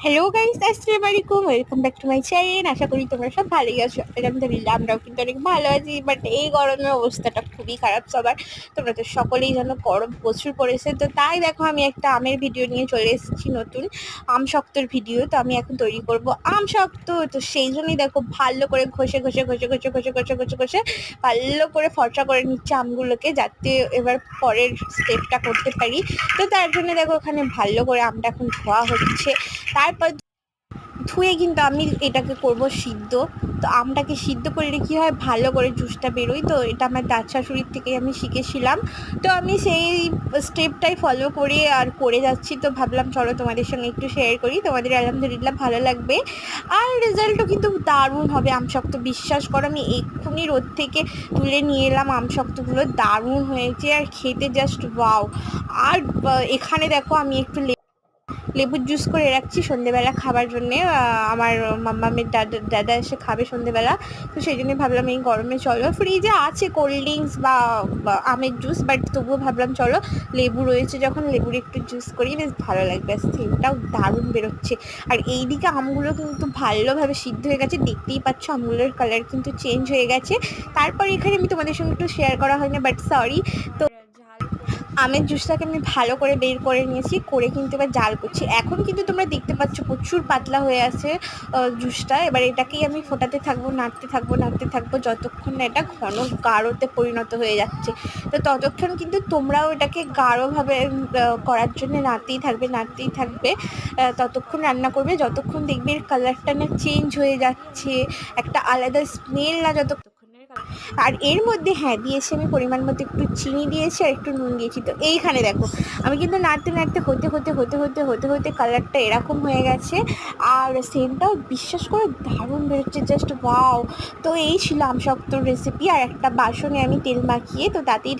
Hello guys, আসসালামু আলাইকুম, welcome back to my channel. আশা করি তোমরা সব ভালোই আছো। আলহামদুলিল্লাহ আমরাও কিন্তু অনেক ভালো আছি। বাট এই গরমের অবস্থাটা খুবই খারাপ সবার। তোমরা তো সকলেই জানো গরম প্রচুর পড়েছে, তো তাই দেখো আমি একটা আমের ভিডিও নিয়ে চলে এসেছি, নতুন আম শক্তর ভিডিও। তো আমি এখন তৈরি করব আম শক্ত। তো সেই জন্যই দেখো ভালো করে ঘষে ঘষে ঘষে ঘষে ঘষে ঘষে ঘষে ঘষে ভালো করে ফর্সা করে নিচ্ছে আমগুলোকে, যাতে এবার পরের স্টেপটা করতে পারি। তো তার জন্য দেখো ওখানে ভালো করে আমটা এখন ধোয়া হচ্ছে। তারপর ধুয়ে কিন্তু আমি এটাকে করব সিদ্ধ। তো আমটাকে সিদ্ধ করলে কী হয়, ভালো করে জুসটা বেরোয়। তো এটা আমার দাদ শাশুড়ির থেকে আমি শিখেছিলাম। তো আমি সেই স্টেপটাই ফলো করে আর করে যাচ্ছি। তো ভাবলাম চলো তোমাদের সঙ্গে একটু শেয়ার করি, তোমাদের আলহামদুলিল্লাহ ভালো লাগবে। আর রেজাল্টও কিন্তু দারুণ হবে আমশক্ত, বিশ্বাস করো। আমি এক্ষুনি রোদ থেকে তুলে নিয়ে এলাম আমশক্তগুলো, দারুণ হয়েছে আর খেতে জাস্ট ওয়াও। আর এখানে দেখো আমি একটু লেবুর জুস করে রাখছি সন্ধেবেলা খাবার জন্যে। আমার মাম্মামের দাদা এসে খাবে সন্ধেবেলা। তো সেই জন্যই ভাবলাম এই গরমে চলো, ফ্রিজে আছে কোল্ড ড্রিঙ্কস বা আমের জুস, বাট তবুও ভাবলাম চলো লেবু রয়েছে যখন, লেবুর একটু জুস করি, বেশ ভালো লাগবে। সেটাও দারুণ বেরোচ্ছে। আর এইদিকে আমগুলো কিন্তু ভালোভাবে সিদ্ধ হয়ে গেছে, দেখতেই পাচ্ছ আমগুলোর কালার কিন্তু চেঞ্জ হয়ে গেছে। তারপর এখানে আমি তোমাদের সঙ্গে একটু শেয়ার করা হয় না, বাট সরি। তো আমের জুসটাকে আমি ভালো করে বের করে নিয়েছি, করে কিন্তু এবার জাল করছি। এখন কিন্তু তোমরা দেখতে পাচ্ছ প্রচুর পাতলা হয়ে আছে জুসটা। এবার এটাকেই আমি ফোটাতে থাকবো, নাড়তে থাকবো নাড়তে থাকবো, যতক্ষণ না এটা ঘন গাঢ়তে পরিণত হয়ে যাচ্ছে। তো ততক্ষণ কিন্তু তোমরাও এটাকে গাঢ়ভাবে করার জন্য নাড়তেই থাকবে নাড়তেই থাকবে, ততক্ষণ রান্না করবে যতক্ষণ দেখবে এর কালারটা না চেঞ্জ হয়ে যাচ্ছে, একটা আলাদা স্মেল না যতক্ষণ। আর এর মধ্যে হ্যাঁ দিয়েছি আমি পরিমাণ মতো একটু চিনি দিয়েছি আর একটু নুন দিয়েছি। তো এইখানে দেখো আমি কিন্তু নাড়তে নাড়তে হতে হতে হতে হতে হতে হতে কালারটা এরকম হয়ে গেছে। আর সেন্টটাও বিশ্বাস করে দারুণ বেরোচ্ছে, জাস্ট ওয়াও। তো এই ছিল আমশক্তর রেসিপি। আর একটা বাসনে আমি তেল মাখিয়ে তো তাতেই